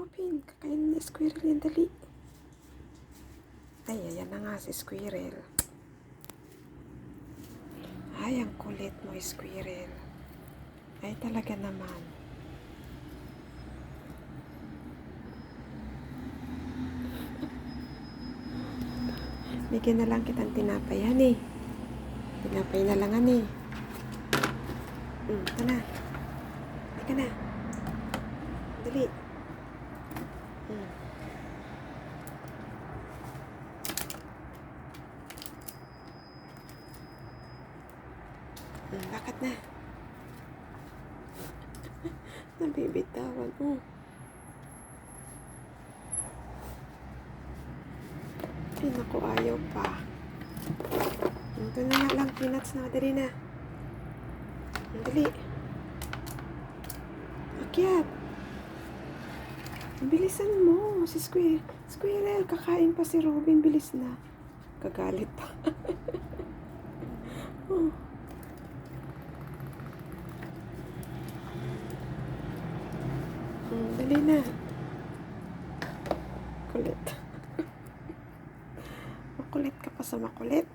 Robin, kakainin ni Squirrel yan, dali. Ay, ayan na nga si Squirrel. Ay, ang kulit mo, Squirrel. Ay, talaga naman. Bigyan na lang kitang tinapay, yan eh. Tinapay na lang, yan eh. Ito na. Ika na. Dali. Bakit na? Nabibitawan. Ay, naku, ayaw pa. Ito na nga lang, peanuts na. Dali na. Dali. Akyat. Bilisan mo. Si Squirrel, kakain pa si Robin. Bilis na. Kagalit pa. Dali na. Kulit. Makulit ka pa sa makulit.